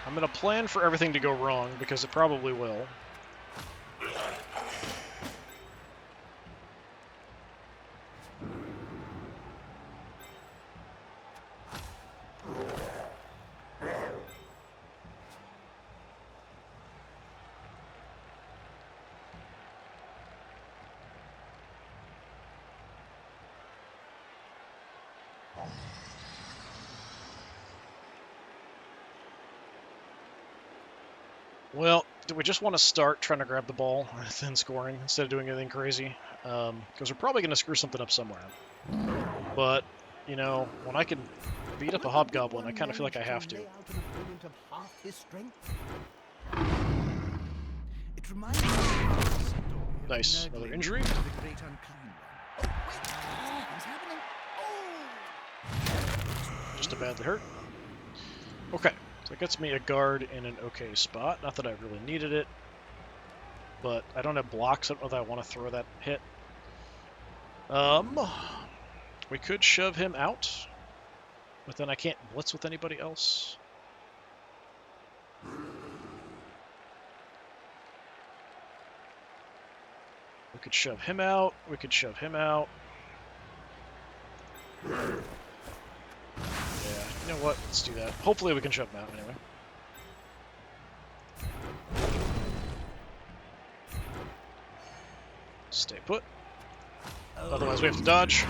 I'm going to plan for everything to go wrong because it probably will. Well, do we just want to start trying to grab the ball and then scoring instead of doing anything crazy? Because we're probably going to screw something up somewhere. But, you know, when I can beat up a hobgoblin, I kind of feel like I have to. Lay out an opponent of half his strength. It reminds me of the story of Nice. Nurgle Another and injury. the Great Unkind One. Oh, wait! Something's happening. Oh! Just a badly hurt. Okay, so it gets me a guard in an okay spot. Not that I really needed it. but I don't have blocks. I don't know that I want to throw that hit. We could shove him out, but then I can't blitz with anybody else. We could shove him out. We could shove him out. Yeah, you know what? Let's do that. Hopefully we can shove him out anyway. Stay put. Otherwise we have to dodge.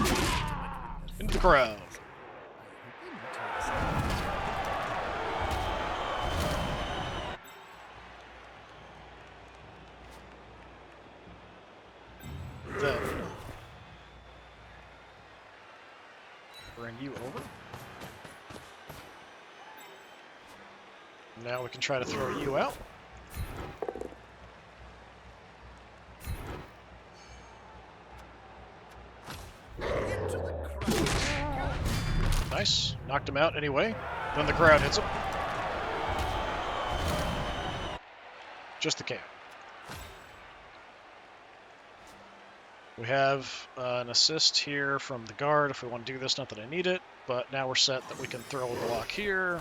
Into the crowd. Then bring you over. Now we can try to throw you out. Nice. Knocked him out anyway. Then the crowd hits him. Just the KO. We have an assist here from the guard if we want to do this. Not that I need it, but now we're set that we can throw a block here.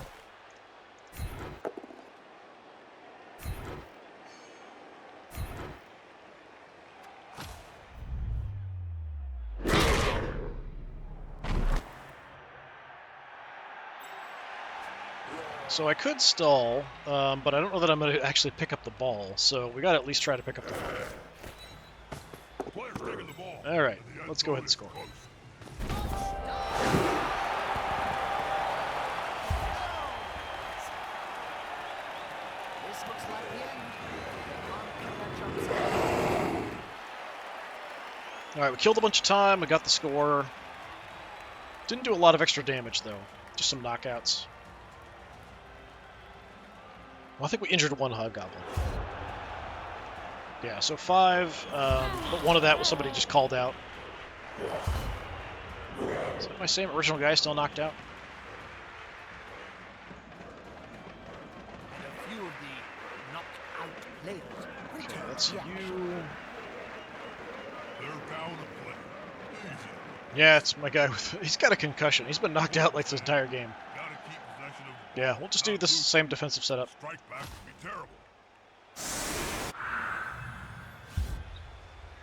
So I could stall, but I don't know that I'm going to actually pick up the ball. So we got to at least try to pick up the ball. Player's taking the ball. All right, And the end let's go ahead and zone score. is close. This looks like the end. Can't catch up. All right, we killed a bunch of time. We got the score. Didn't do a lot of extra damage, though. Just some knockouts. Well, I think we injured one hobgoblin. Yeah, so 5, but one of that was somebody just called out. Is that my same original guy still knocked out? And a few of the knocked-out players. Okay, that's you. They're down a player. Easy. Yeah, it's my guy with... He's got a concussion. He's been knocked out like this entire game. Gotta keep possession of the Yeah, we'll just do this same defensive setup. strike back would be terrible.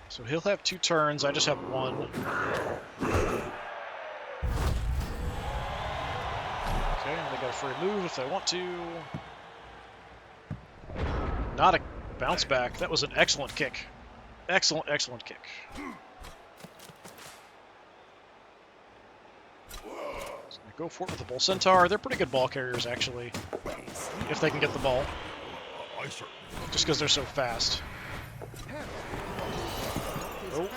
So he'll have 2 turns. I just have 1. Okay, they got a free move if they want to. Not a bounce back. That was an excellent kick. Excellent, excellent kick. So go for it with the Bull Centaur. They're pretty good ball carriers, actually, if they can get the ball, I certainly. just because they're so fast. Oh,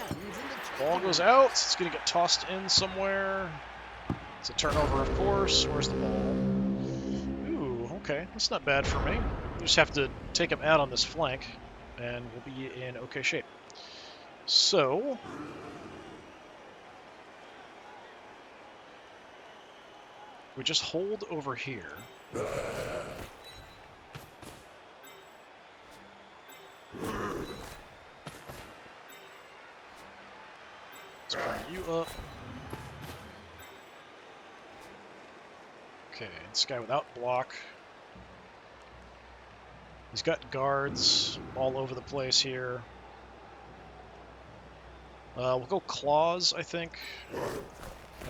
ball goes out. It's going to get tossed in somewhere. It's a turnover, of course. Where's the ball? Ooh, okay. That's not bad for me. We just have to take him out on this flank, and we'll be in okay shape. So... we just hold over here. Let's bring you up. Okay, this guy without block. He's got guards all over the place here. We'll go Claws, I think,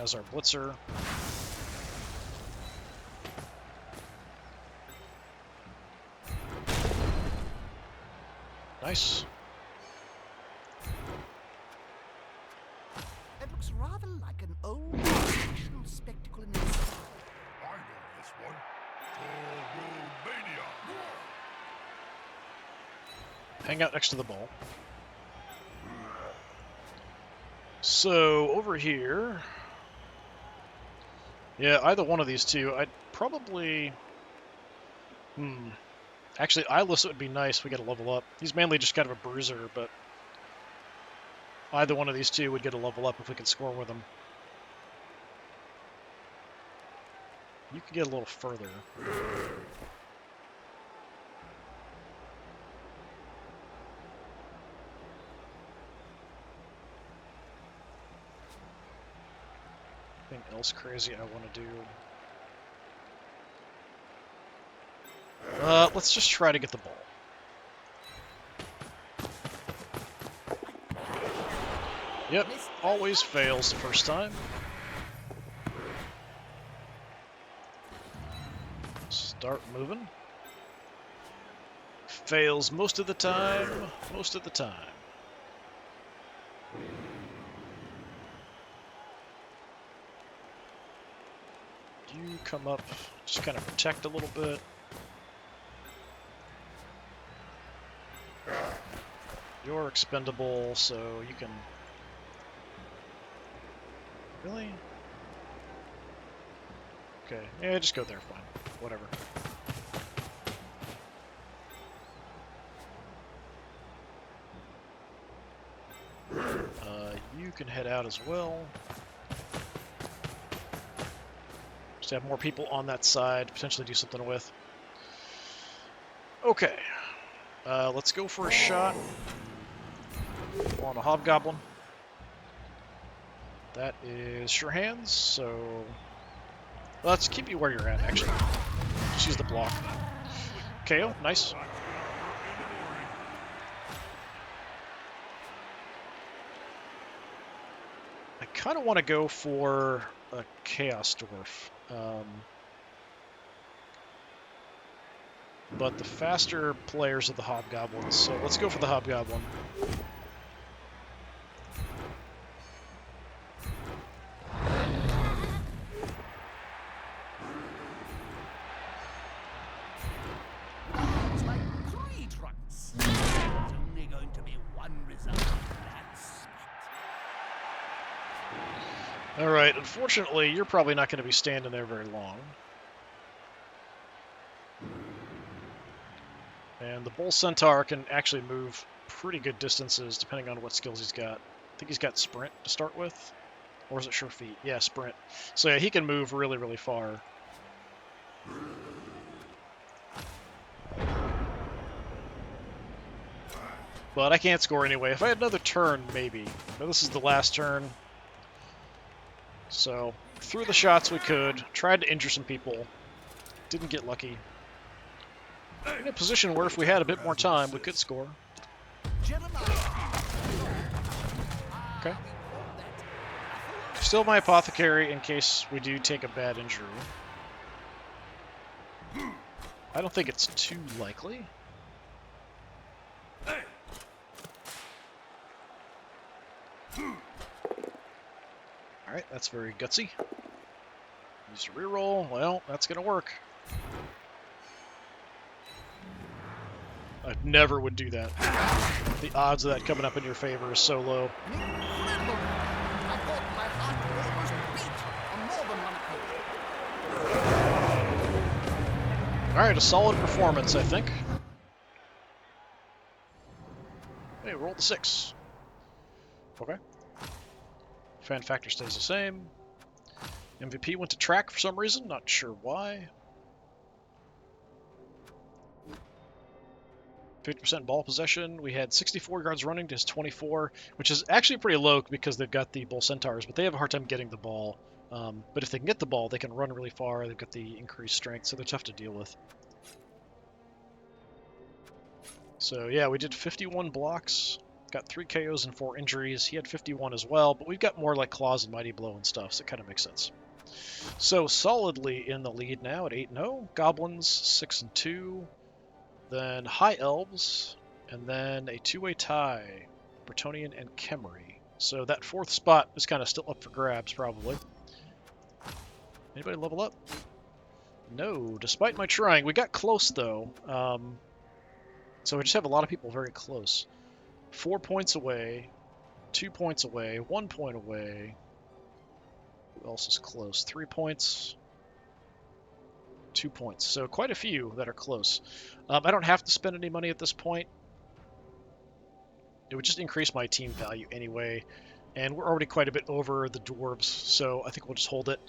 as our blitzer. Nice. It looks rather like an old-fashioned spectacle in this. I know this one. Toromania. Hang out next to the ball. So, over here... yeah, either one of these two. I'd probably... Actually, Eyeless would be nice. We got to level up. He's mainly just kind of a bruiser, but... either one of these two would get a level up if we can score with him. You can get a little further. Anything else crazy I want to do? Let's just try to get the ball. Yep, always fails the first time. Start moving. Fails most of the time. Most of the time. You come up, just kind of protect a little bit. You're expendable, so you can... Really? Okay, yeah, just go there, fine. Whatever. You can head out as well. Just have more people on that side, potentially do something with. Okay. Let's go for a shot on a hobgoblin. That is sure hands, so let's keep you where you're at, actually. Just use the block. KO, nice. I kind of want to go for a Chaos Dwarf. But the faster players are the Hobgoblins, so let's go for the Hobgoblin. It's like 3 trunks. There's only going to be one result. That's Alright, unfortunately, you're probably not going to be standing there very long. And the Bull Centaur can actually move pretty good distances depending on what skills he's got. I think he's got Sprint to start with. Or is it Sure Feet? Yeah, Sprint. So yeah, he can move really, really far. But I can't score anyway. If I had another turn, maybe. But this is the last turn. So, threw the shots we could. Tried to injure some people. Didn't get lucky. In a position where if we had a bit more time, we could score. Okay. Still my Apothecary in case we do take a bad injury. I don't think it's too likely. Alright, that's very gutsy. Use a reroll. Well, that's going to work. I never would do that. The odds of that coming up in your favor is so low. incredible. I thought my heart almost beat on more than one occasion. Alright, a solid performance, I think. Hey, rolled a 6. Okay. Fan factor stays the same. MVP went to track for some reason, not sure why. 50% ball possession. We had 64 yards running to his 24, which is actually pretty low because they've got the Bull Centaurs, but they have a hard time getting the ball. But if they can get the ball, they can run really far. They've got the increased strength, so they're tough to deal with. So yeah, we did 51 blocks. Got 3 KOs and 4 injuries. He had 51 as well, but we've got more like Claws and Mighty Blow and stuff, so it kind of makes sense. So solidly in the lead now at 8-0. Goblins 6-2. Then High Elves, and then a 2-way tie, Bretonnian and Khemri. So that 4th spot is kind of still up for grabs, probably. Anybody level up? No, despite my trying. We got close, though. So we just have a lot of people very close. 4 points away, 2 points away, 1 point away. Who else is close? 3 points. 2 points. So quite a few that are close. I don't have to spend any money at this point. It would just increase my team value anyway. And we're already quite a bit over the Dwarves, so I think we'll just hold it.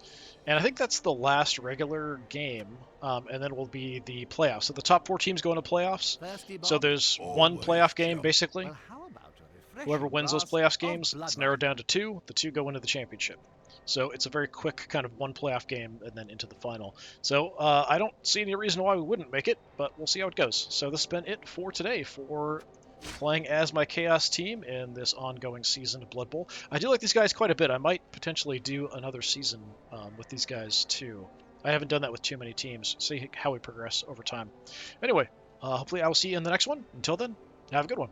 And I think that's the last regular game, and then will be the playoffs. So the top 4 teams go into playoffs. So there's one playoff game, basically. Well, how about a refreshing Whoever wins those glass playoff of games, it's blood narrowed down to 2. The 2 go into the championship. So it's a very quick kind of one playoff game and then into the final. So I don't see any reason why we wouldn't make it, but we'll see how it goes. So this has been it for today for playing as my Chaos team in this ongoing season of Blood Bowl. I do like these guys quite a bit. I might potentially do another season with these guys too. I haven't done that with too many teams. See how we progress over time. Anyway, hopefully I will see you in the next one. Until then, have a good one.